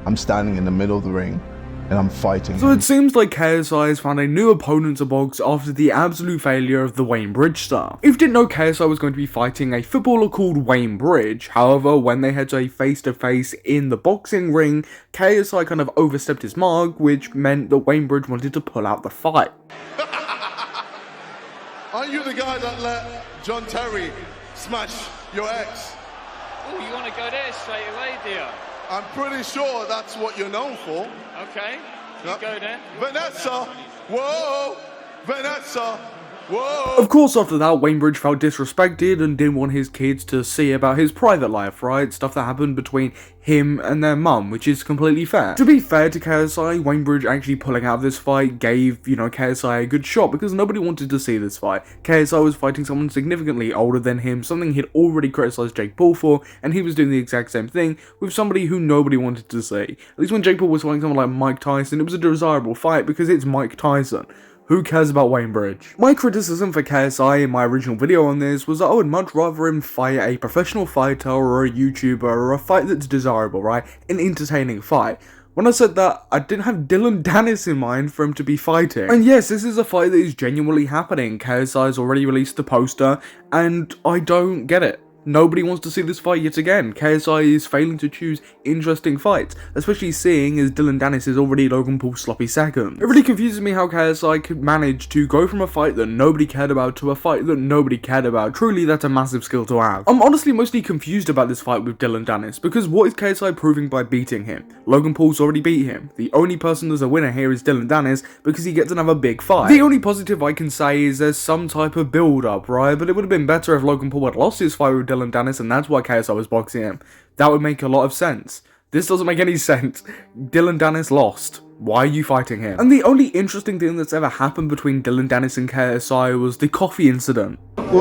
I'm standing in the middle of the ring and I'm fighting So him. it seems like KSI has found a new opponent to box after the absolute failure of the Wayne Bridge stuff. If you didn't know, KSI was going to be fighting a footballer called Wayne Bridge. However, when they had to a face-to-face in the boxing ring, KSI kind of overstepped his mark, which meant that Wayne Bridge wanted to pull out the fight. Aren't you the guy that let John Terry smash your ex? Oh, you want to go there straight away, dear? I'm pretty sure that's what you're known for. Okay, you go there. Vanessa! Whoa! Vanessa! Whoa! Of course, after that, Wayne Bridge felt disrespected and didn't want his kids to see about his private life, right? Stuff that happened between him and their mum, which is completely fair. To be fair to KSI, Wayne Bridge actually pulling out of this fight gave, KSI a good shot because nobody wanted to see this fight. KSI was fighting someone significantly older than him, something he'd already criticized Jake Paul for, and he was doing the exact same thing with somebody who nobody wanted to see. At least when Jake Paul was fighting someone like Mike Tyson, it was a desirable fight because it's Mike Tyson. Who cares about Wayne Bridge? My criticism for KSI in my original video on this was that I would much rather him fight a professional fighter or a YouTuber or a fight that's desirable, right? An entertaining fight. When I said that, I didn't have Dillon Danis in mind for him to be fighting. And yes, this is a fight that is genuinely happening. KSI's already released the poster, and I don't get it. Nobody wants to see this fight yet again. KSI is failing to choose interesting fights, especially seeing as Dillon Danis is already Logan Paul's sloppy second. It really confuses me how KSI could manage to go from a fight that nobody cared about to a fight that nobody cared about. Truly, that's a massive skill to have. I'm honestly mostly confused about this fight with Dillon Danis, because what is KSI proving by beating him? Logan Paul's already beat him. The only person that's a winner here is Dillon Danis because he gets another big fight. The only positive I can say is there's some type of build-up, right? But it would have been better if Logan Paul had lost his fight with Dillon Danis, and that's why KSI was boxing him. That would make a lot of sense. This doesn't make any sense. Dillon Danis lost. Why are you fighting him? And the only interesting thing that's ever happened between Dillon Danis and KSI was the coffee incident. How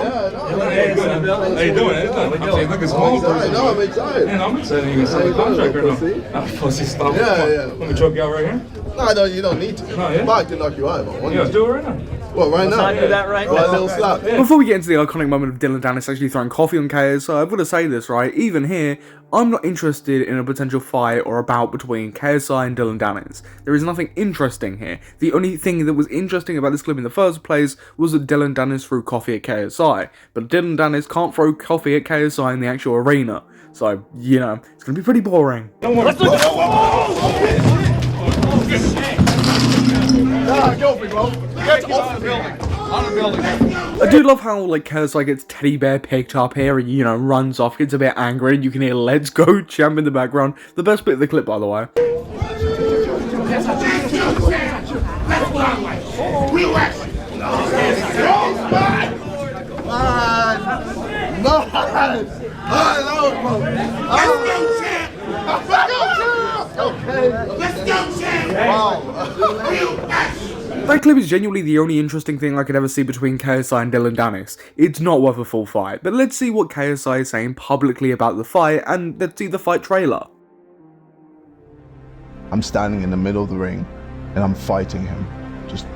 you doing? I'm excited. Man, I'm excited. You can sign the contract right now. Pussy stop. Yeah. Let me choke you out right here. No, you don't need to. yeah? I can knock you out. Yeah, let's do it right now. What, right now? I do that right A now. little slap. Before we get into the iconic moment of Dillon Danis actually throwing coffee on KSI, I've got to say this, right? Even here, I'm not interested in a potential fight or a bout between KSI and Dillon Danis. There is nothing interesting here. The only thing that was interesting about this clip in the first place was that Dillon Danis threw coffee at KSI. But Dillon Danis can't throw coffee at KSI in the actual arena. So, it's going to be pretty boring. Go, big bro. Get off the building. On the building. I do love how, KSI gets teddy bear picked up here and, runs off, gets a bit angry, and you can hear "Let's Go" champ in the background. The best bit of the clip, by the way. That clip is genuinely the only interesting thing I could ever see between KSI and Dillon Danis. It's not worth a full fight, but let's see what KSI is saying publicly about the fight, and let's see the fight trailer. I'm standing in the middle of the ring and I'm fighting him. Just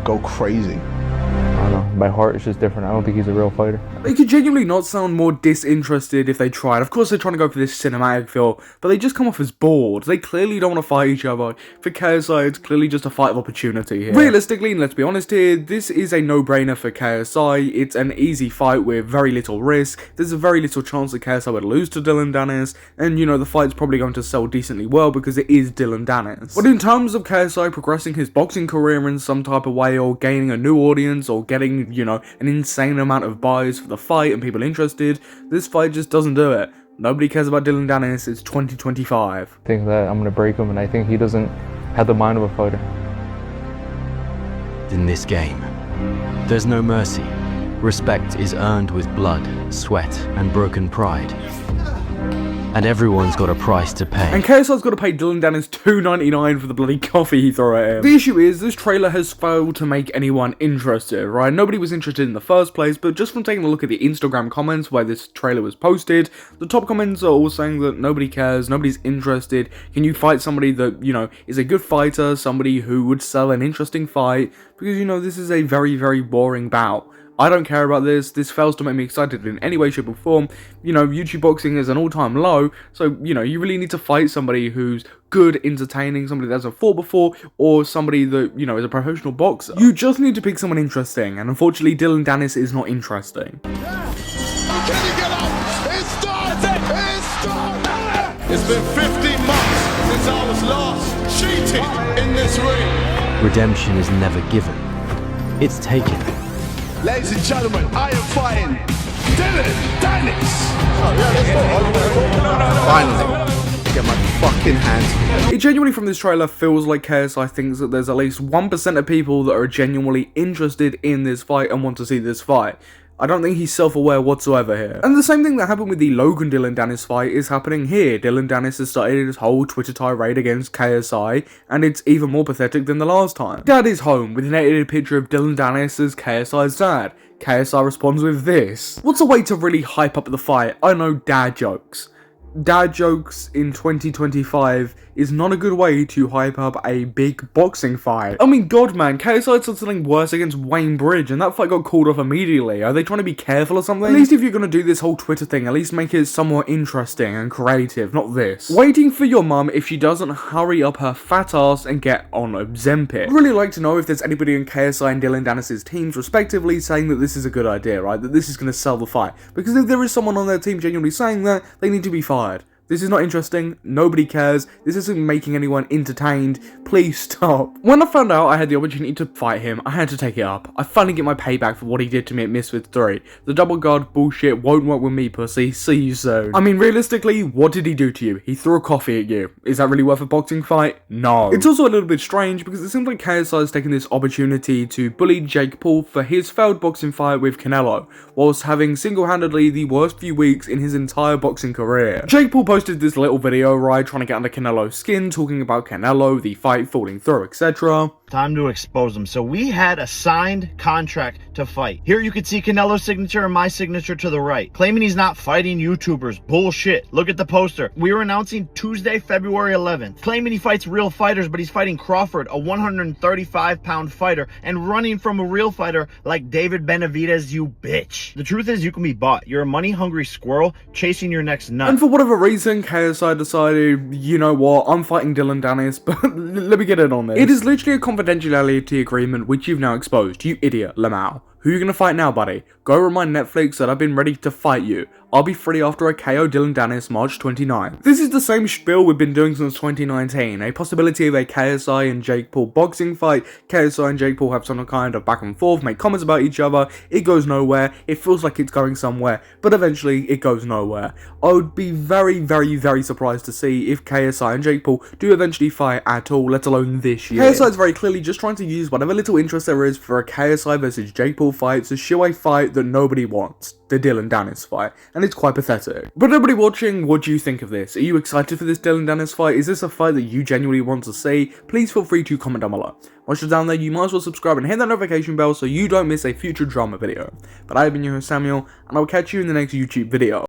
go crazy. I don't know, my heart is just different. I don't think he's a real fighter. They could genuinely not sound more disinterested if they tried. Of course they're trying to go for this cinematic feel, but they just come off as bored. They clearly don't want to fight each other. For KSI, it's clearly just a fight of opportunity here. Realistically, and let's be honest here, this is a no-brainer for KSI. It's an easy fight with very little risk. There's a very little chance that KSI would lose to Dillon Danis, and the fight's probably going to sell decently well because it is Dillon Danis. But in terms of KSI progressing his boxing career in some type of way, or gaining a new audience, or getting, an insane amount of buys for the fight and people interested, this fight just doesn't do it. Nobody cares about Dillon Danis. It's 2025. I think that I'm gonna break him, and I think he doesn't have the mind of a fighter. In this game, there's no mercy. Respect is earned with blood, sweat, and broken pride. And everyone's got a price to pay. And KSI's got to pay Dillon Danis $2.99 for the bloody coffee he threw at him. The issue is, this trailer has failed to make anyone interested, right? Nobody was interested in the first place, but just from taking a look at the Instagram comments where this trailer was posted, the top comments are all saying that nobody cares, nobody's interested. Can you fight somebody that, is a good fighter, somebody who would sell an interesting fight? Because, this is a very, very boring bout. I don't care about this. This fails to make me excited in any way, shape or form. You know, YouTube boxing is an all-time low, so, you know, you really need to fight somebody who's good, entertaining, somebody that hasn't fought before, or somebody that, you know, is a professional boxer. You just need to pick someone interesting, and unfortunately, Dillon Danis is not interesting. Can he get up? It's done! It's done! It's been 15 months since I was last cheated in this ring. Redemption is never given, it's taken. Ladies and gentlemen, I am fighting Dillon Danis. Finally. Get my fucking hands. It genuinely from this trailer feels like KSI thinks that there's at least 1% of people that are genuinely interested in this fight and want to see this fight. I don't think he's self-aware whatsoever here. And the same thing that happened with the Logan Dillon Danis fight is happening here. Dillon Danis has started his whole Twitter tirade against KSI, and it's even more pathetic than the last time. Dad is home with an edited picture of Dillon Danis as KSI's dad. KSI responds with this. What's a way to really hype up the fight? I know, dad jokes. Dad jokes in 2025 is not a good way to hype up a big boxing fight. I mean, god man, KSI said something worse against Wayne Bridge and that fight got called off immediately. Are they trying to be careful or something? At least if you're gonna do this whole Twitter thing, at least make it somewhat interesting and creative, not this. Waiting for your mum if she doesn't hurry up her fat ass and get on Ozempic. I'd really like to know if there's anybody in KSI and Dillon Danis' teams respectively saying that this is a good idea, right? That this is gonna sell the fight. Because if there is someone on their team genuinely saying that, they need to be fired. This is not interesting, nobody cares, this isn't making anyone entertained, please stop. When I found out I had the opportunity to fight him, I had to take it up. I finally get my payback for what he did to me at Misfits 3. The double guard bullshit won't work with me, pussy, see you soon. I mean, realistically, what did he do to you? He threw a coffee at you. Is that really worth a boxing fight? No. It's also a little bit strange because it seems like KSI has taken this opportunity to bully Jake Paul for his failed boxing fight with Canelo, whilst having single-handedly the worst few weeks in his entire boxing career. Jake Paul posted this little video, right, trying to get under Canelo's skin, talking about Canelo, the fight falling through, etc. Time to expose them. So we had a signed contract to fight. Here you can see Canelo's signature and my signature to the right. Claiming he's not fighting YouTubers. Bullshit. Look at the poster. We were announcing Tuesday, February 11th. Claiming he fights real fighters, but he's fighting Crawford, a 135-pound fighter, and running from a real fighter like David Benavidez, you bitch. The truth is you can be bought. You're a money-hungry squirrel chasing your next nut. And for whatever reason, KSI decided, you know what, I'm fighting Dillon Danis, but let me get in on this. It is literally a confidentiality agreement which you've now exposed, you idiot, Lamau. Who are you gonna fight now, buddy? Go remind Netflix that I've been ready to fight you. I'll be free after I KO Dillon Danis March 29th. This is the same spiel we've been doing since 2019. A possibility of a KSI and Jake Paul boxing fight. KSI and Jake Paul have some kind of back and forth, make comments about each other. It goes nowhere. It feels like it's going somewhere, but eventually it goes nowhere. I would be very, very, very surprised to see if KSI and Jake Paul do eventually fight at all, let alone this year. KSI is very clearly just trying to use whatever little interest there is for a KSI versus Jake Paul fight to show a fight that nobody wants. The Dillon Danis fight, and it's quite pathetic. But everybody watching, what do you think of this? Are you excited for this Dillon Danis fight? Is this a fight that you genuinely want to see? Please feel free to comment down below. Once you're down there, you might as well subscribe and hit that notification bell so you don't miss a future drama video. But I've been your host Samuel, and I'll catch you in the next YouTube video.